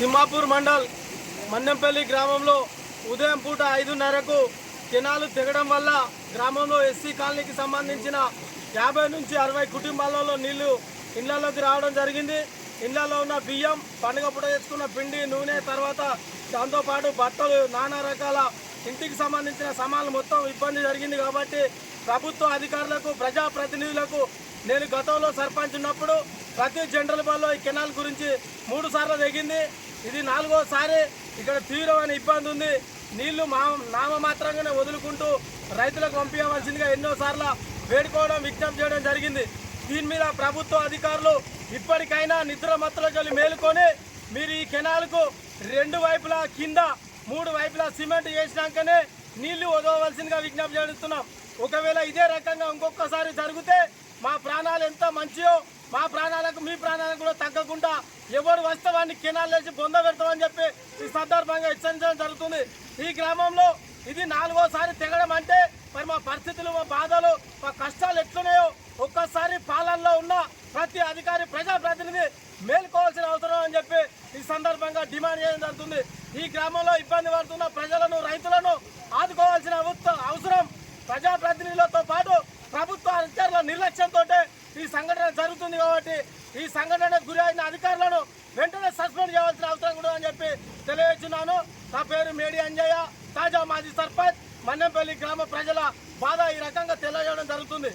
తిమ్మాపూర్ మండల్ మన్నెంపల్లి గ్రామంలో ఉదయం పూట 5:30కు కెనాలు తెగడం వల్ల గ్రామంలో ఎస్సీ కాలనీకి సంబంధించిన 50 నుంచి 60 కుటుంబాలలో నీళ్లు ఇళ్లలోకి రావడం జరిగింది. ఇళ్లలో ఉన్న బియ్యం, పండుగ పూట తెచ్చుకున్న పిండి, నూనె, తర్వాత దాంతోపాటు బట్టలు, నానా రకాల ఇంటికి సంబంధించిన సామాన్లు మొత్తం ఇబ్బంది జరిగింది. కాబట్టి ప్రభుత్వ అధికారులకు, ప్రజాప్రతినిధులకు నేను గతంలో సర్పంచ్ ఉన్నప్పుడు ప్రతి జనరల్ బాల్లో ఈ కెనాల్ గురించి 3 సార్లు తెగింది. ఇది 4వసారి. ఇక్కడ తీవ్రమైన ఇబ్బంది ఉంది. నీళ్లు నామమాత్రంగానే వదులుకుంటూ రైతులకు పంపించవలసిందిగా ఎన్నోసార్లు వేడుకోవడం, విజ్ఞప్తి చేయడం జరిగింది. దీని మీద ప్రభుత్వ అధికారులు ఇప్పటికైనా నిద్ర మత్తులోకి మేలుకొని మీరు ఈ కెనాల్కు 2 వైపులా కింద 3 వైపులా సిమెంట్ చేసినాకనే నీళ్లు వదలవలసిందిగా విజ్ఞప్తి చేస్తున్నాం. ఒకవేళ ఇదే రకంగా ఇంకొకసారి జరిగితే మా ప్రాణాలు ఎంత మంచియో, మా ప్రాణాలకు మీ ప్రాణాలకు కూడా తగ్గకుండా ఎవరు వస్తే వాడిని కెనాల్ వేసి బొంద పెడతామని చెప్పి ఈ సందర్భంగా హెచ్చరించడం జరుగుతుంది. ఈ గ్రామంలో ఇది 4వసారి తెగడం అంటే మరి మా పరిస్థితులు, మా బాధలు, మా కష్టాలు ఎట్లున్నాయో ఒక్కసారి పాలనలో ఉన్న ప్రతి అధికారి, ప్రజాప్రతినిధి మేల్కోవాల్సిన అవసరం అని చెప్పి ఈ సందర్భంగా డిమాండ్ చేయడం జరుగుతుంది. ఈ గ్రామంలో ఇబ్బంది పడుతున్న ప్రజలను, రైతులను ఆదుకోవాల్సిన అవసరం ప్రజాప్రతినిధులతో పాటు ప్రభుత్వ అధికారుల నిర్లక్ష్యంతో ఈ సంఘటన జరుగుతుంది. కాబట్టి ఈ సంఘటనకు గురి అయిన అధికారులను వెంటనే సస్పెండ్ చేయవలసిన అవసరం కూడా అని చెప్పి తెలియజేస్తున్నాను. నా పేరు మేడి అంజయ్య, తాజా మాజీ సర్పంచ్. మన్నెంపల్లి గ్రామ ప్రజల బాధ ఈ రకంగా తెలియజేయడం జరుగుతుంది.